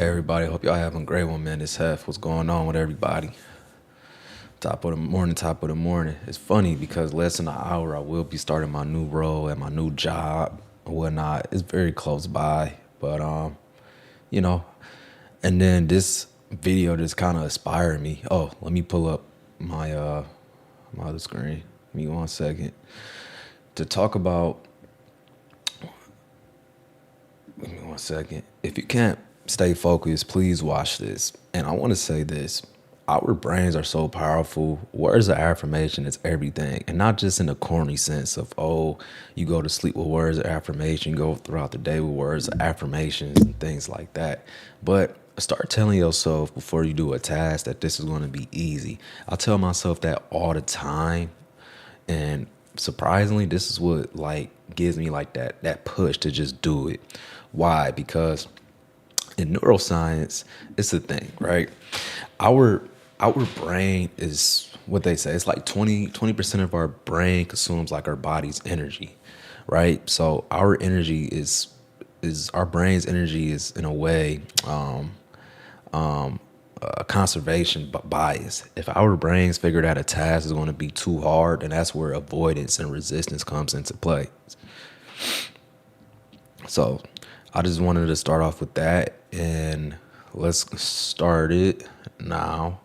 Hey everybody, hope y'all having a great one, man. This Hef, what's going on with everybody? Top of the morning. It's funny because less than an hour I will be starting my new role at my new job and whatnot. It's very close by, but you know, and then this video just kind of inspired me. Oh, let me pull up my other screen. Give me 1 second to talk about. Give me 1 second. If you can't stay focused, please watch this. And I want to say this. Our brains are so powerful. Words of affirmation is everything. And not just in a corny sense of, oh, you go to sleep with words of affirmation, you go throughout the day with words of affirmations and things like that. But start telling yourself before you do a task that this is going to be easy. I tell myself that all the time. And surprisingly, this is what like gives me like that push to just do it. Why? Because in neuroscience, it's a thing, right? Our our brain is what they say. It's like 20% of our brain consumes like our body's energy, right? So our energy is our brain's energy is in a way conservation bias. If our brains figured out a task is going to be too hard, and that's where avoidance and resistance comes into play. So I just wanted to start off with that, and let's start it now.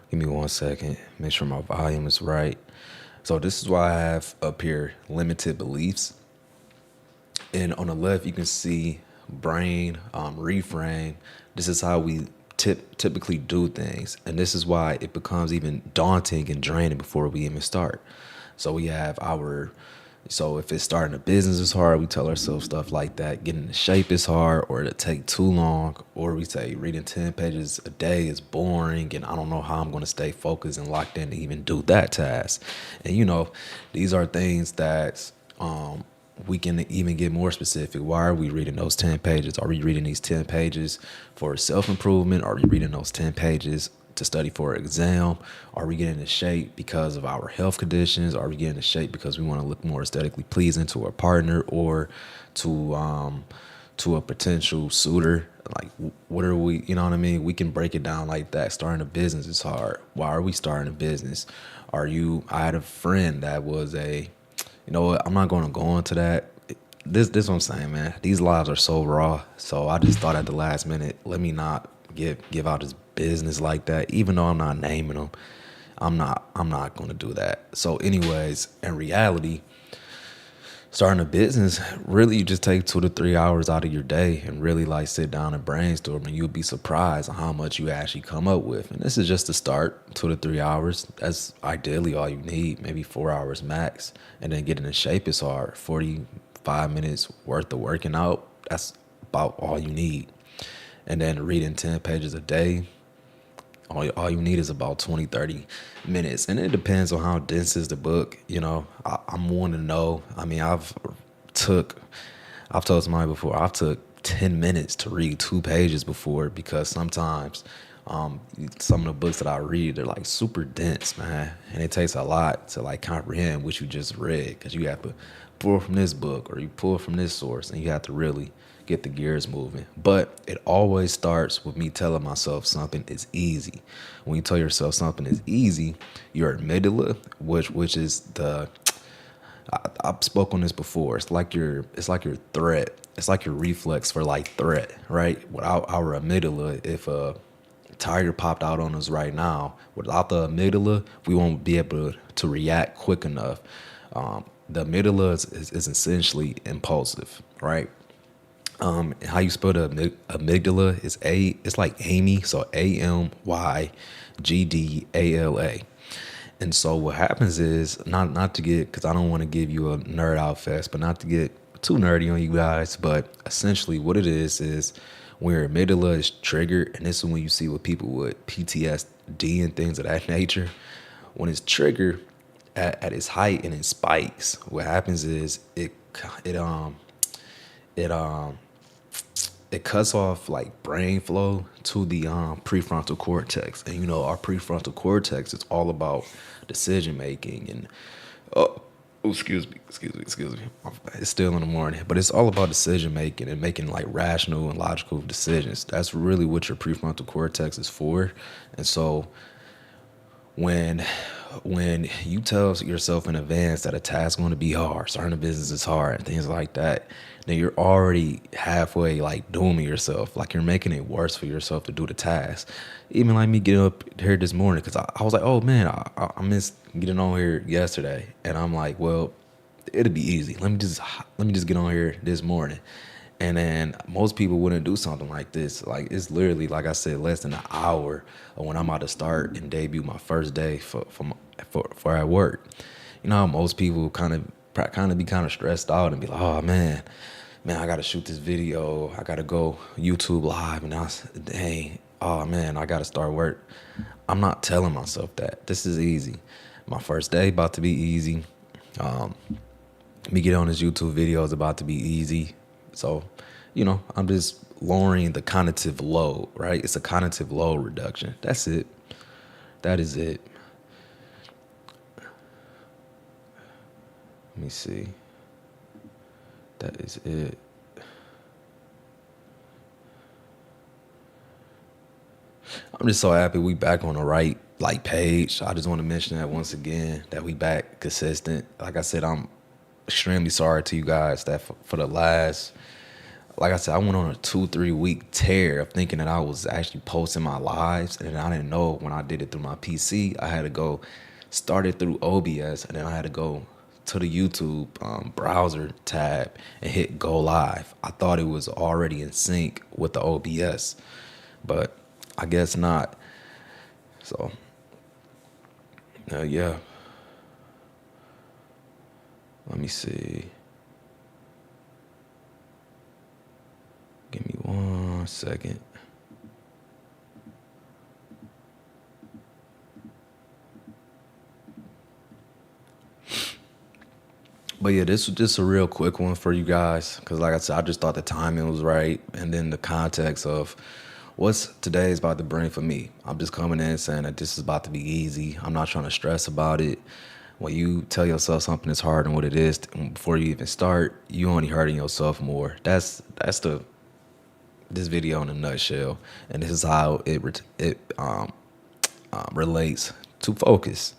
Give me 1 second. Make sure my volume is right. So this is why I have up here limited beliefs. And on the left, you can see brain reframe. This is how we typically do things. And this is why it becomes even daunting and draining before we even start. So we have so if it's starting a business is hard, we tell ourselves stuff like that. Getting into shape is hard, or it'll take too long. Or we say reading 10 pages a day is boring and I don't know how I'm going to stay focused and locked in to even do that task. And these are things that we can even get more specific. Why are we reading those 10 pages? Are we reading these 10 pages for self-improvement? Are we reading those 10 pages to study for an exam? Are we getting in shape because of our health conditions? Are we getting in shape because we want to look more aesthetically pleasing to our partner or to a potential suitor? Like, what are we, you know what I mean? We can break it down like that. Starting a business is hard. Why are we starting a business? I had a friend that was you know what? I'm not going to go into that. This what I'm saying, man. These lives are so raw. So I just thought at the last minute, let me not give out his business like that. Even though I'm not naming them, I'm not going to do that. So, anyways, in reality, starting a business, really you just take 2 to 3 hours out of your day and really like sit down and brainstorm, and you'll be surprised on how much you actually come up with. And this is just the start, 2 to 3 hours. That's ideally all you need, maybe 4 hours max. And then getting in shape is hard. 45 minutes worth of working out, that's about all you need. And then reading 10 pages a day, all you need is about 20, 30 minutes. And it depends on how dense is the book. I'm one to know. I mean, I've told somebody before, I've took 10 minutes to read 2 pages before, because sometimes some of the books that I read, they're like super dense, man. And it takes a lot to like comprehend what you just read, because you have to pull from this book or you pull from this source, and you have to really get the gears moving. But it always starts with me telling myself something is easy. When you tell yourself something is easy, your amygdala, which is I've spoken on this before. It's like your threat. It's like your reflex for like threat, right? Without our amygdala, if a tiger popped out on us right now, without the amygdala, we won't be able to react quick enough. The amygdala is essentially impulsive, right? How you spell the amygdala is it's like Amy, so AMYGDALA. And so what happens is, not to get, because I don't want to give you a nerd out fest, but not to get too nerdy on you guys, but essentially what it is when your amygdala is triggered, and this is when you see with people with PTSD and things of that nature, when it's triggered at its height and it spikes, what happens is it cuts off like brain flow to the prefrontal cortex. And our prefrontal cortex is all about decision making and Oh, excuse me. It's still in the morning, but it's all about decision making and making like rational and logical decisions. That's really what your prefrontal cortex is for. And so when you tell yourself in advance that a task is going to be hard, starting a business is hard, and things like that, then you're already halfway like dooming yourself. Like you're making it worse for yourself to do the task. Even like me getting up here this morning, because I was like, oh man, I missed getting on here yesterday, and I'm like, well, it'll be easy. Let me just get on here this morning. And then most people wouldn't do something like this. Like it's literally, like I said, less than an hour of when I'm about to start and debut my first day for at work. You know how most people kind of be kind of stressed out and be like, oh man, I gotta shoot this video. I gotta go YouTube live, and dang, oh man, I gotta start work. I'm not telling myself that. This is easy. My first day about to be easy. Me get on this YouTube video is about to be easy. So, I'm just lowering the cognitive load, right? It's a cognitive load reduction. That's it. That is it. Let me see. That is it. I'm just so happy we back on the right page. I just want to mention that once again, that we back consistent. Like I said, I'm extremely sorry to you guys that for the last, like I said, I went on a 2-3 week tear of thinking that I was actually posting my lives, and I didn't know when I did it through my PC, I had to go start it through OBS, and then I had to go to the YouTube browser tab and hit go live. I thought it was already in sync with the OBS, but I guess not. So, yeah. Let me see. Give me 1 second. But yeah, this was just a real quick one for you guys, because like I said, I just thought the timing was right, and then the context of what's today is about to bring for me. I'm just coming in saying that this is about to be easy. I'm not trying to stress about it. When you tell yourself something is harder than what it is before you even start, you only hurting yourself more. That's this video in a nutshell, and this is how it relates to focus.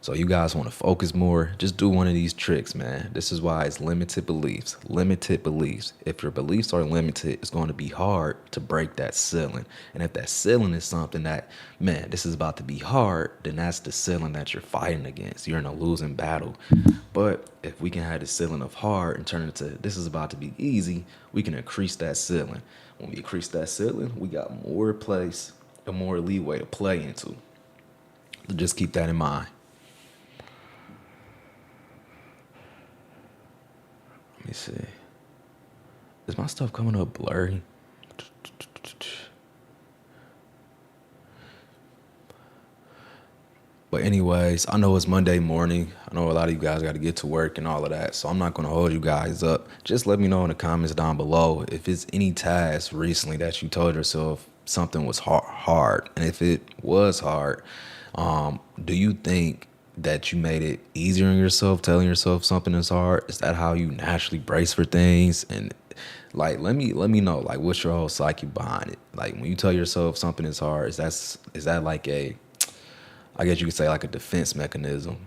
So you guys want to focus more, just do one of these tricks, man. This is why it's limited beliefs. Limited beliefs. If your beliefs are limited, it's going to be hard to break that ceiling. And if that ceiling is something that, man, this is about to be hard, then that's the ceiling that you're fighting against. You're in a losing battle. But if we can have the ceiling of hard and turn it to this is about to be easy, we can increase that ceiling. When we increase that ceiling, we got more place and more leeway to play into. So just keep that in mind. Let me see. Is my stuff coming up blurry? But anyways, I know it's Monday morning. I know a lot of you guys got to get to work and all of that. So I'm not going to hold you guys up. Just let me know in the comments down below if it's any task recently that you told yourself something was hard. And if it was hard, do you think that you made it easier on yourself, telling yourself something is hard? Is that how you naturally brace for things? And like, let me know, like, what's your whole psyche behind it? Like, when you tell yourself something is hard, is that like I guess you could say like a defense mechanism?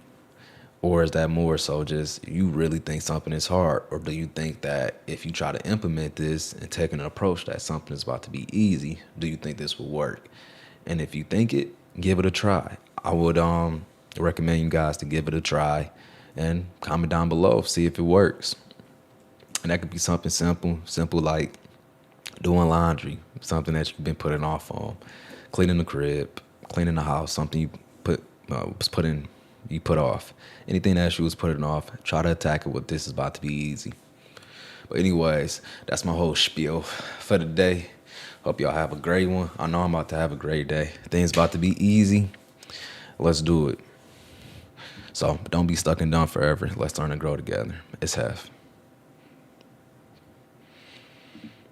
Or is that more so just you really think something is hard? Or do you think that if you try to implement this and take an approach that something is about to be easy, do you think this will work? And if you think it, give it a try. I would recommend you guys to give it a try and comment down below, see if it works. And that could be something simple like doing laundry, something that you've been putting off on, cleaning the crib, cleaning the house, something you put off. Anything that you was putting off, try to attack it with this is about to be easy. But anyways, that's my whole spiel for the day. Hope y'all have a great one. I know I'm about to have a great day. Things about to be easy. Let's do it. So don't be stuck and done forever. Let's learn to grow together. It's Hef.